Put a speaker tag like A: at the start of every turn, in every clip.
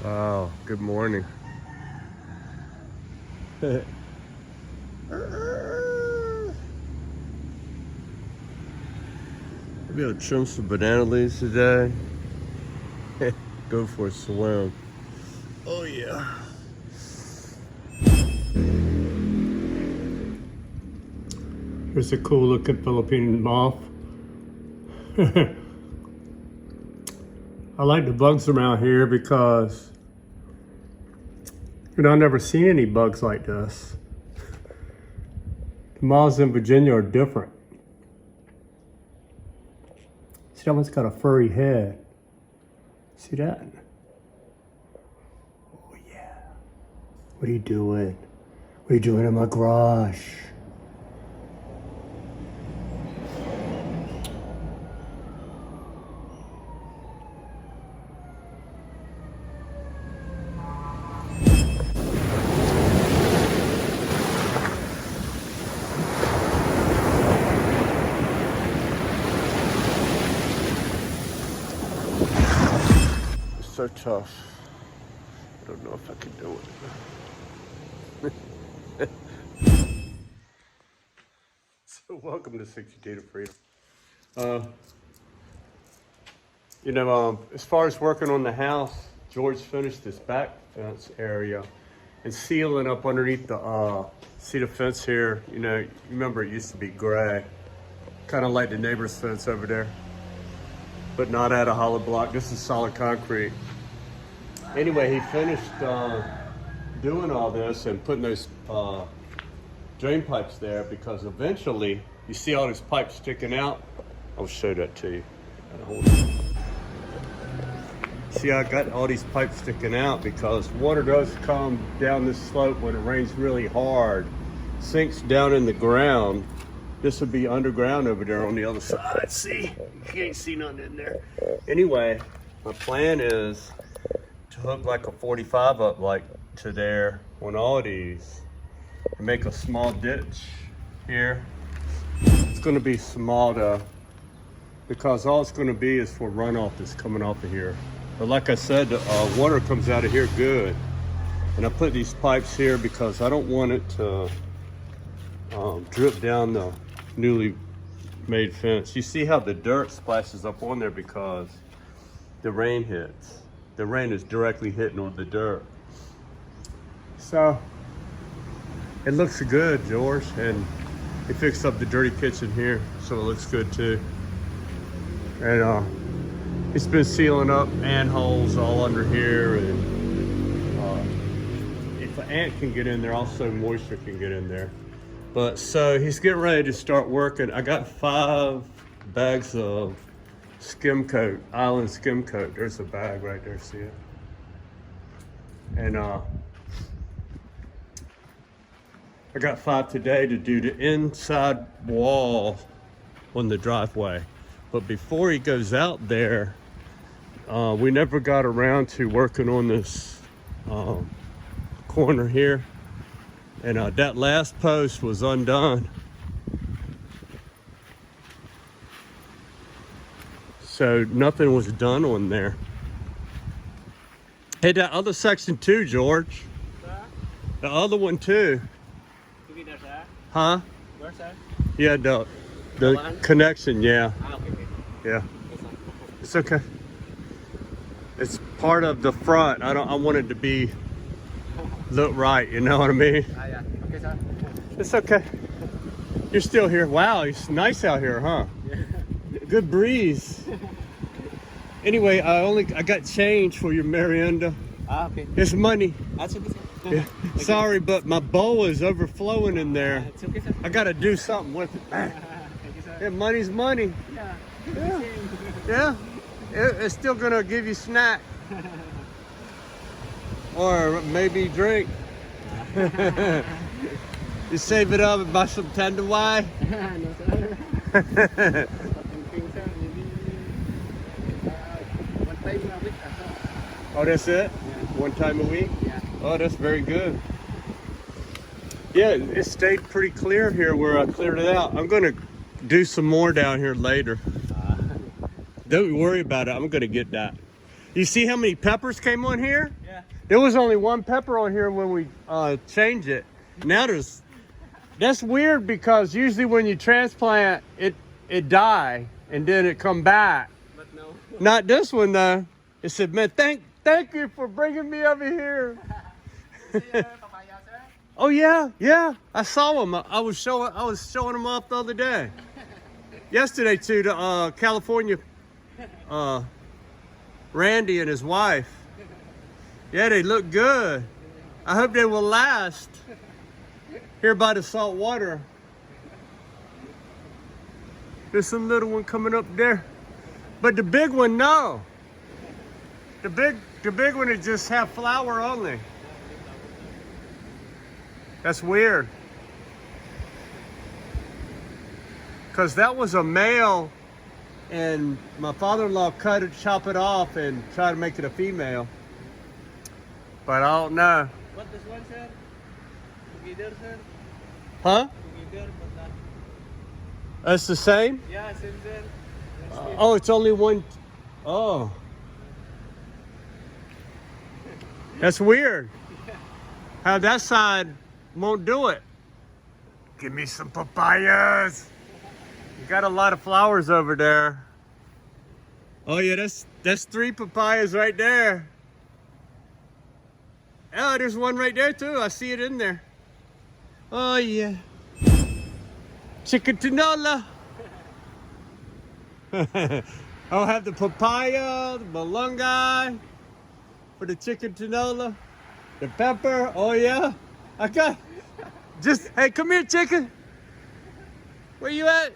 A: Wow, good morning. Maybe I'll trim some banana leaves today. Go for a swim. Oh yeah.
B: Here's a cool looking Philippine moth. I like the bugs around here because I've never seen any bugs like this. The moths in Virginia are different. See, that one's got a furry head. See that? Oh yeah. What are you doing? What are you doing in my garage?
A: It's so tough. I don't know if I can do it. So welcome to 60 Day to Freedom. As far as working on the house, George finished this back fence area and sealing up underneath the see the fence here. You remember it used to be gray, kind of like the neighbor's fence over there, but not out of hollow block. This is solid concrete. Anyway, he finished doing all this and putting those drain pipes there because eventually, you see all these pipes sticking out. I'll show that to you. Hold it. See, I got all these pipes sticking out because water does come down this slope when it rains really hard, sinks down in the ground. This would be underground over there on the other side. See, you can't see nothing in there. Anyway, my plan is to hook like a 45 up like to there on all these and make a small ditch here. It's going to be small though, because all it's going to be is for runoff that's coming off of here. But like I said, water comes out of here good. And I put these pipes here because I don't want it to drip down the newly made fence. You see how the dirt splashes up on there because the rain hits. The rain is directly hitting on the dirt. So it looks good, George. And he fixed up the dirty kitchen here, so it looks good too. And he's been sealing up ant holes all under here, and if an ant can get in there, also moisture can get in there. But so he's getting ready to start working. I got 5 bags of skim coat, island skim coat. There's a bag right there, see it? And I got 5 today to do the inside wall on the driveway. But before he goes out there, we never got around to working on this corner here. And that last post was undone. So nothing was done on there. Hey, that other section too, George. The other one too. Huh?
C: Where's that?
A: Yeah, the connection, yeah.
C: Okay.
A: Yeah. It's okay. It's part of the front. I want it to be look right, you know what I mean?
C: Yeah. Okay, sir.
A: It's okay. You're still here. Wow, it's nice out here, huh?
C: Yeah.
A: Good breeze. Anyway, I got change for your merienda.
C: Okay.
A: It's money.
C: That's okay, sir.
A: Yeah. Sorry, but my bowl is overflowing in there.
C: It's okay, sir.
A: I gotta do something with it.
C: Thank you, sir.
A: Yeah, money's money.
C: Yeah.
A: Yeah. Yeah. It's still gonna give you snack. Or maybe drink. You save it up and buy some Tender Wine.
C: No, sir. Something, sir. Maybe one time a week.
A: Oh, that's it?
C: Yeah.
A: One time a week?
C: Yeah.
A: Oh, that's very good. Yeah, it stayed pretty clear here where I cleared it out. I'm gonna do some more down here later. Don't worry about it, I'm gonna get that. You see how many peppers came on here?
C: Yeah.
A: There was only one pepper on here when we changed it. Now that's weird because usually when you transplant, it die and then it come back.
C: But no.
A: Not this one though. It said, man, thank you for bringing me over here.
C: See papaya, sir?
A: Oh yeah. I saw them. I was showing them off the other day. Yesterday to the California Randy and his wife. Yeah, they look good. I hope they will last. Here by the salt water. There's some little one coming up there. But the big one, no. The big one is just have flower only. That's weird. Cause that was a male and my father-in-law chop it off and try to make it a female. But I don't know.
C: What this one, sir? Together, sir?
A: Huh?
C: Together, but not.
A: That's the same?
C: Yeah, same, sir.
A: Oh, it's only one. Oh. That's weird. How that side won't do it. Give me some papayas. You got a lot of flowers over there. Oh yeah, that's 3 papayas right there. Oh, there's one right there too. I see it in there. Oh yeah. Chicken tinola. I'll have the papaya, the malunggay for the chicken tinola, the pepper. Oh yeah. I got just hey, come here, chicken. Where you at?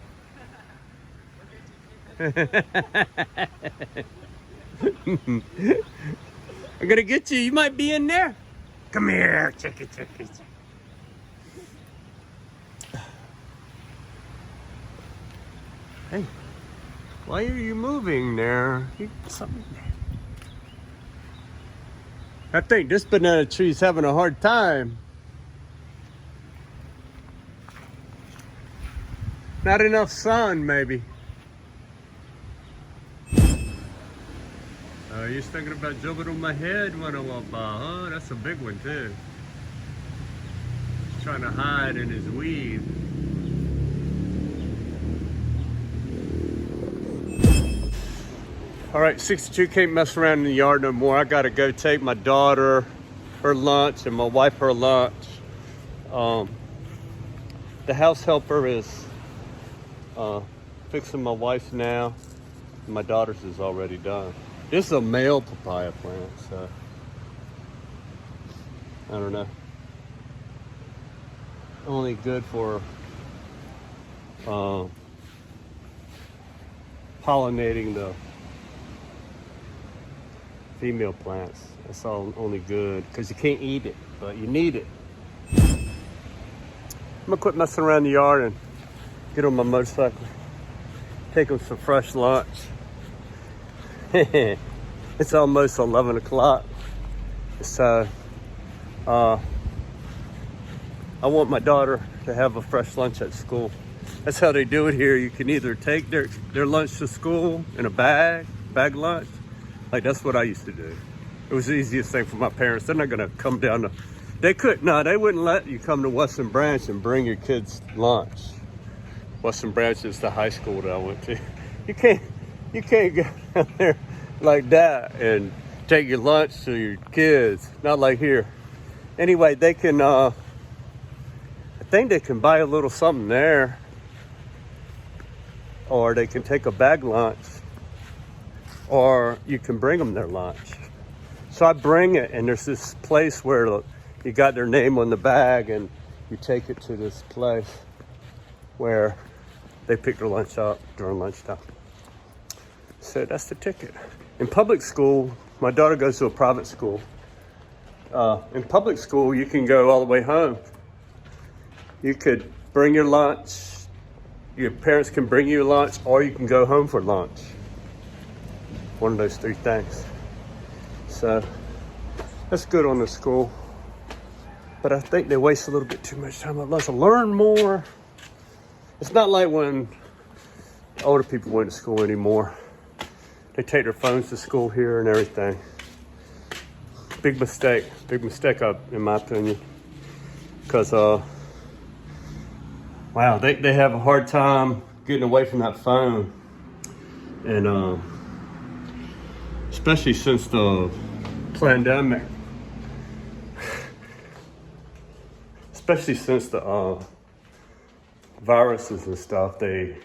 A: I'm gonna get you. You might be in there. Come here, chicken. Hey, why are you moving there? I think this banana tree's having a hard time. Not enough sun, maybe. You're thinking about jumping on my head when I walk by, huh? That's a big one, too. He's trying to hide in his weed. All right, 62 can't mess around in the yard no more. I gotta go take my daughter her lunch and my wife her lunch. The house helper is fixing my wife's now. My daughter's is already done. This is a male papaya plant, so I don't know. Only good for pollinating the female plants. That's all only good because you can't eat it, but you need it. I'm gonna quit messing around the yard and get on my motorcycle, take them some fresh lunch. It's almost 11 o'clock, so I want my daughter to have a fresh lunch at school. That's how they do it here. You can either take their lunch to school in a bag lunch. Like that's what I used to do. It was the easiest thing for my parents. They're not gonna come down to, they wouldn't let you come to Western Branch and bring your kids lunch. Western Branch is the high school that I went to. You can't go down there like that and take your lunch to your kids. Not like here. Anyway, they can, I think they can buy a little something there, or they can take a bag lunch, or you can bring them their lunch. So I bring it, and there's this place where you got their name on the bag, and you take it to this place where they pick their lunch up during lunchtime. So that's the ticket. In public school, my daughter goes to a private school. In public school, you can go all the way home. You could bring your lunch, your parents can bring you lunch, or you can go home for lunch. One of those 3 things. So that's good on the school. But I think they waste a little bit too much time at lunch. Learn more. It's not like when older people went to school anymore. They take their phones to school here and everything. Big mistake in my opinion. Because, wow, they have a hard time getting away from that phone. And especially since the pandemic. Especially since the viruses and stuff, they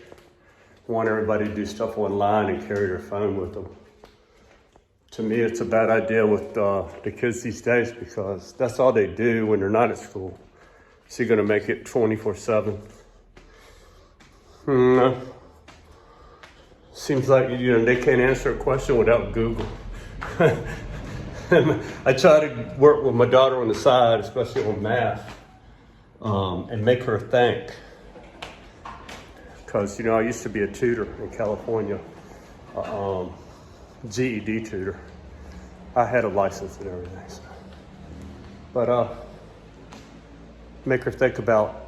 A: want everybody to do stuff online and carry their phone with them. To me, it's a bad idea with the kids these days because that's all they do when they're not at school. So you're gonna make it 24/7. Seems like they can't answer a question without Google. I try to work with my daughter on the side, especially on math, and make her think. Because I used to be a tutor in California, GED tutor. I had a license and everything. So. But make her think about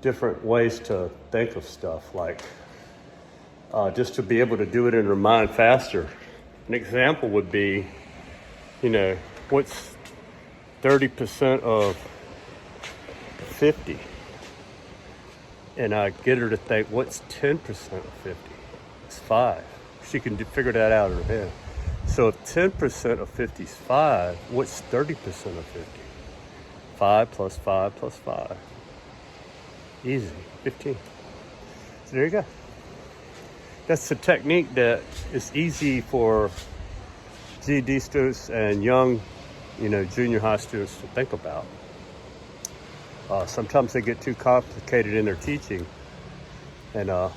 A: different ways to think of stuff, like just to be able to do it in her mind faster. An example would be, what's 30% of 50? And I get her to think, what's 10% of 50? It's 5. She can figure that out in her head. So if 10% of 50 is 5, what's 30% of 50? 5 plus 5 plus 5. Easy, 15. So there you go. That's a technique that is easy for GED students and young, junior high students to think about. Sometimes they get too complicated in their teaching, and I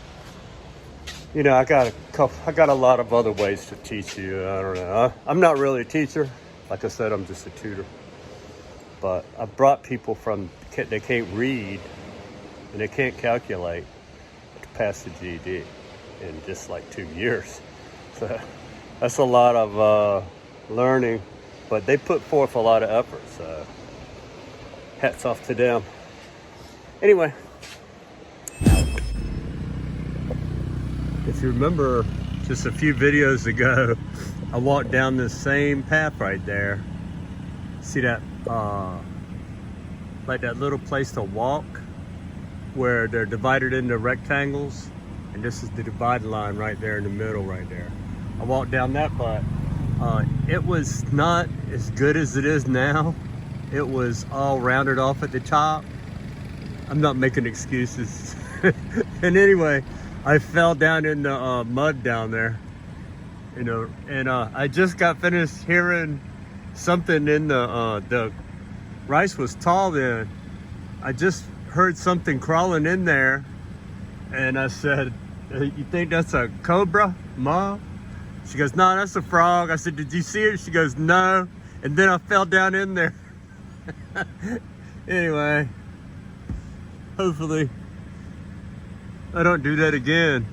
A: got a lot of other ways to teach you. I don't know. I'm not really a teacher. Like I said, I'm just a tutor. But I brought people they can't read and they can't calculate to pass the GED in just like 2 years. So that's a lot of learning, but they put forth a lot of effort. So hats off to them. Anyway, if you remember just a few videos ago, I walked down this same path right there. See that, like that little place to walk where they're divided into rectangles? And this is the dividing line right there in the middle right there. I walked down that, but it was not as good as it is now. It was all rounded off at the top. I'm not making excuses. And anyway, I fell down in the mud down there, and I just got finished hearing something in the rice was tall then. I just heard something crawling in there, and I said, "You think that's a cobra, Mom?" She goes, "No, that's a frog." I said, "Did you see it?" She goes, "No." And then I fell down in there. Anyway, hopefully I don't do that again.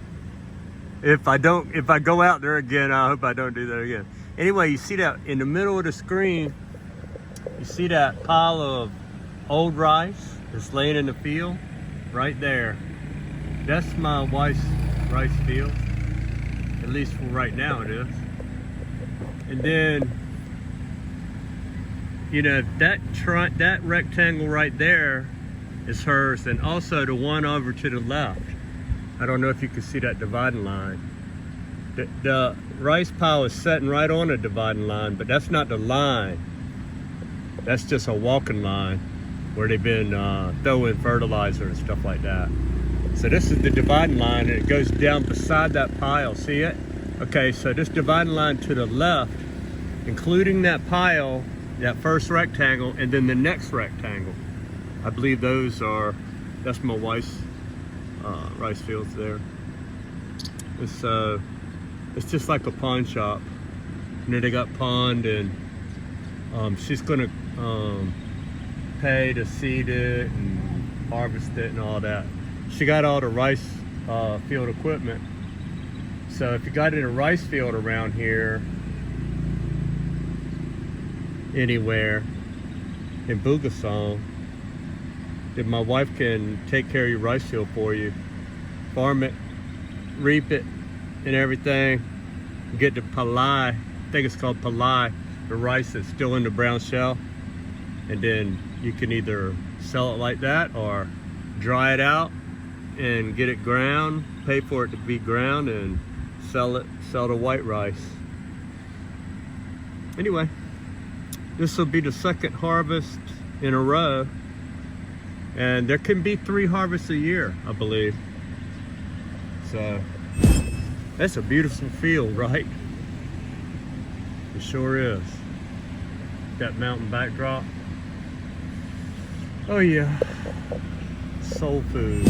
A: If I go out there again, I hope I don't do that again. Anyway, you see that in the middle of the screen, you see that pile of old rice that's laying in the field right there. That's my wife's rice field, at least for right now it is. And then, that rectangle right there is hers, and also the one over to the left. I don't know if you can see that dividing line. The rice pile is sitting right on a dividing line, but that's not the line. That's just a walking line where they've been throwing fertilizer and stuff like that. So this is the dividing line, and it goes down beside that pile. See it? Okay, so this dividing line to the left, including that pile, that first rectangle, and then the next rectangle. I believe that's my wife's rice fields there. It's just like a pawn shop. They got pond, and she's gonna pay to seed it and harvest it and all that. She got all the rice field equipment. So if you got in a rice field around here, anywhere in Bugasong, then my wife can take care of your rice field for you, farm it, reap it, and everything. Get the palai, I think it's called palai, the rice that's still in the brown shell. And then you can either sell it like that or dry it out and get it ground, pay for it to be ground, and sell the white rice. Anyway, this will be the second harvest in a row, and there can be 3 harvests a year, I believe. So that's a beautiful field, right? It sure is. That mountain backdrop. Oh yeah, soul food.